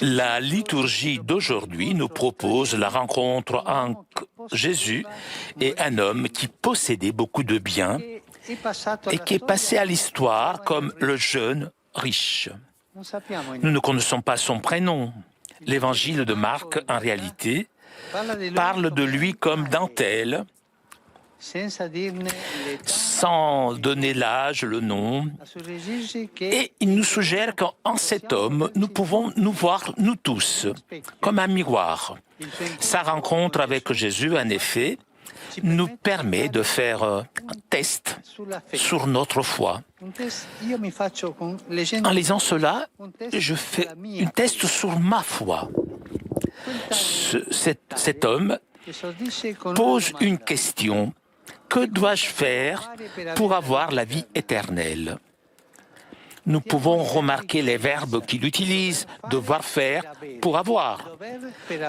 La liturgie d'aujourd'hui nous propose la rencontre entre Jésus et un homme qui possédait beaucoup de biens et qui est passé à l'histoire comme le jeune riche. Nous ne connaissons pas son prénom. L'évangile de Marc, en réalité, parle de lui comme d'un tel, sans donner l'âge, le nom, et il nous suggère qu'en cet homme, nous pouvons nous voir, nous tous, comme un miroir. Sa rencontre avec Jésus, en effet, nous permet de faire un test sur notre foi. En lisant cela, je fais un test sur ma foi. Cet homme pose une question. Que dois-je faire pour avoir la vie éternelle? Nous pouvons remarquer les verbes qu'il utilise, devoir faire pour avoir,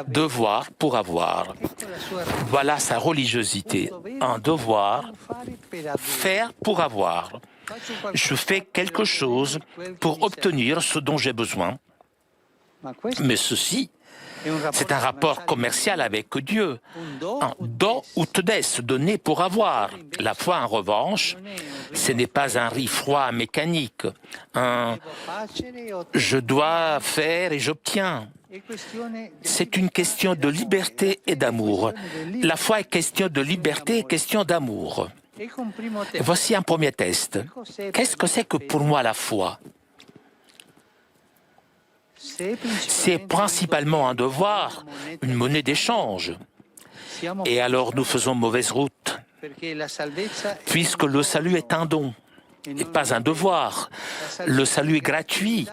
devoir pour avoir. Voilà sa religiosité, un devoir, faire pour avoir. Je fais quelque chose pour obtenir ce dont j'ai besoin. Mais ceci, c'est un rapport commercial avec Dieu, un don ou tedes, donné pour avoir. La foi, en revanche, ce n'est pas un riz froid mécanique, un je dois faire et j'obtiens. C'est une question de liberté et d'amour. La foi est question de liberté et question d'amour. Voici un premier test. Qu'est-ce que c'est que pour moi la foi? C'est principalement un devoir, une monnaie d'échange. Et alors nous faisons mauvaise route, puisque le salut est un don et pas un devoir. Le salut est gratuit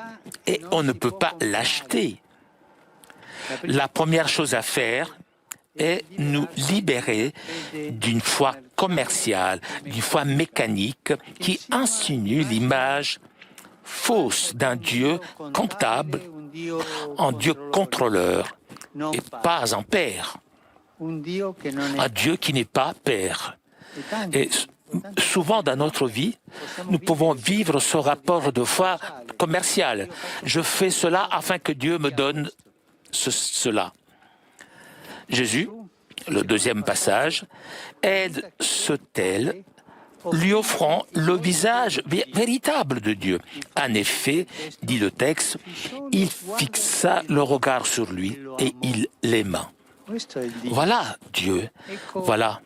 et on ne peut pas l'acheter. La première chose à faire est nous libérer d'une foi commerciale, d'une foi mécanique qui insinue l'image fausse d'un Dieu comptable, un Dieu contrôleur et pas un père. Un Dieu qui n'est pas père. Et souvent dans notre vie, nous pouvons vivre ce rapport de foi commercial. Je fais cela afin que Dieu me donne cela. Jésus, le deuxième passage, aide ce tel lui offrant le visage véritable de Dieu. En effet, dit le texte, il fixa le regard sur lui et il l'aima. Voilà Dieu, voilà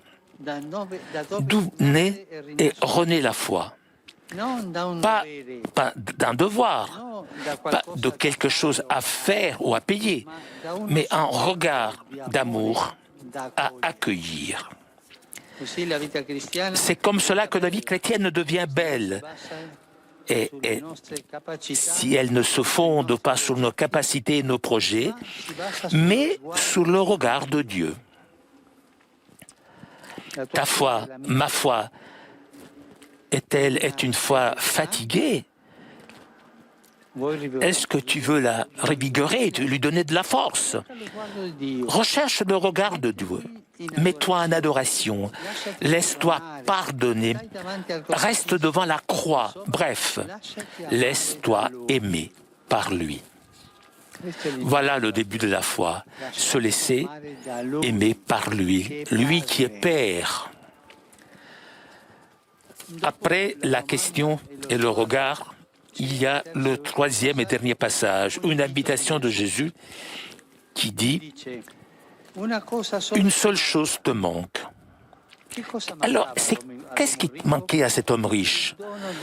d'où naît et renaît la foi. Pas d'un devoir, pas de quelque chose à faire ou à payer, mais un regard d'amour à accueillir. C'est comme cela que la vie chrétienne devient belle. Et si elle ne se fonde pas sur nos capacités et nos projets, mais sur le regard de Dieu. Ta foi, ma foi, est une foi fatiguée? Est-ce que tu veux la revigorer, lui donner de la force? Recherche le regard de Dieu. Mets-toi en adoration. Laisse-toi pardonner. Reste devant la croix. Bref, laisse-toi aimer par lui. Voilà le début de la foi. Se laisser aimer par lui. Lui qui est Père. Après la question et le regard, il y a le troisième et dernier passage, une invitation de Jésus qui dit « Une seule chose te manque ». Alors, qu'est-ce qui manquait à cet homme riche?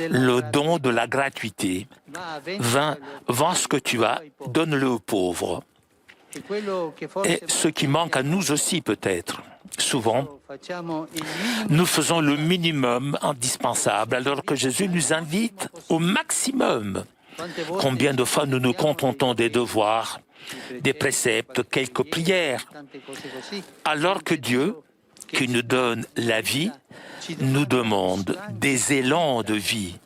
Le don de la gratuité. Vends ce que tu as, donne-le aux pauvres. Et ce qui manque à nous aussi peut-être. Souvent, nous faisons le minimum indispensable alors que Jésus nous invite au maximum. Combien de fois nous nous contentons des devoirs, des préceptes, quelques prières, alors que Dieu, qui nous donne la vie, nous demande des élans de vie.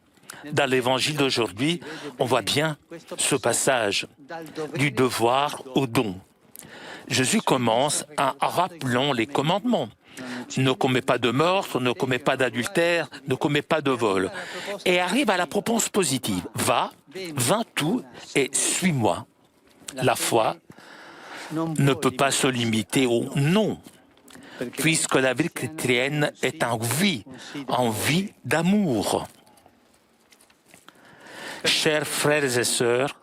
Dans l'évangile d'aujourd'hui, on voit bien ce passage du devoir au don. Jésus commence en rappelant les commandements. Ne commets pas de meurtre, ne commets pas d'adultère, ne commets pas de vol. Et arrive à la réponse positive. Va, vends tout et suis-moi. La foi ne peut pas se limiter au non, puisque la vie chrétienne est en vie d'amour. Chers frères et sœurs,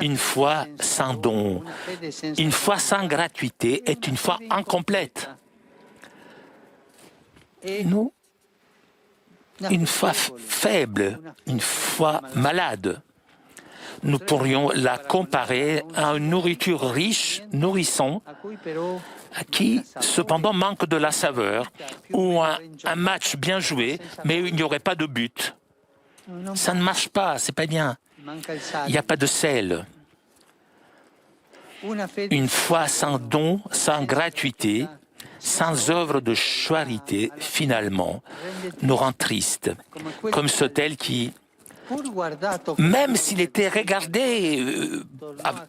une foi sans don, une foi sans gratuité est une foi incomplète. Nous, une foi faible, une foi malade, nous pourrions la comparer à une nourriture riche, nourrissant, qui cependant manque de la saveur, ou un match bien joué, mais il n'y aurait pas de but. Ça ne marche pas, c'est pas bien. Il n'y a pas de sel. Une foi sans don, sans gratuité, sans œuvre de charité, finalement, nous rend tristes, comme ce tel qui, même s'il était regardé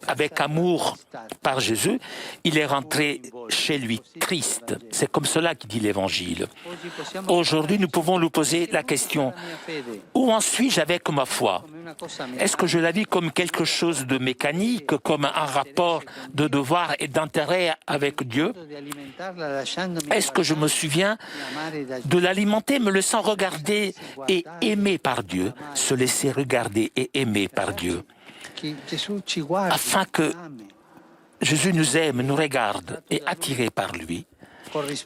avec amour par Jésus, il est rentré chez lui triste. C'est comme cela qu'il dit l'Évangile. Aujourd'hui, nous pouvons nous poser la question, où en suis-je avec ma foi? Est-ce que je la vis comme quelque chose de mécanique, comme un rapport de devoir et d'intérêt avec Dieu? Est-ce que je me souviens de l'alimenter, me laissant regarder et aimer par Dieu, se laisser regarder et aimer par Dieu, afin que Jésus nous aime, nous regarde et attiré par lui?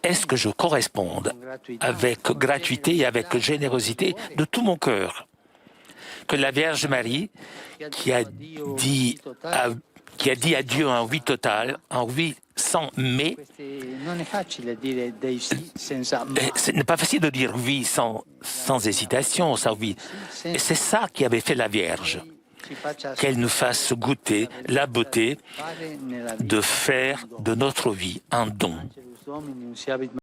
Est-ce que je corresponde avec gratuité et avec générosité de tout mon cœur? Que la Vierge Marie, qui a dit à Dieu un oui total, un oui sans mais, ce n'est pas facile de dire oui sans hésitation, sans oui. Et c'est ça qui avait fait la Vierge, qu'elle nous fasse goûter la beauté de faire de notre vie un don.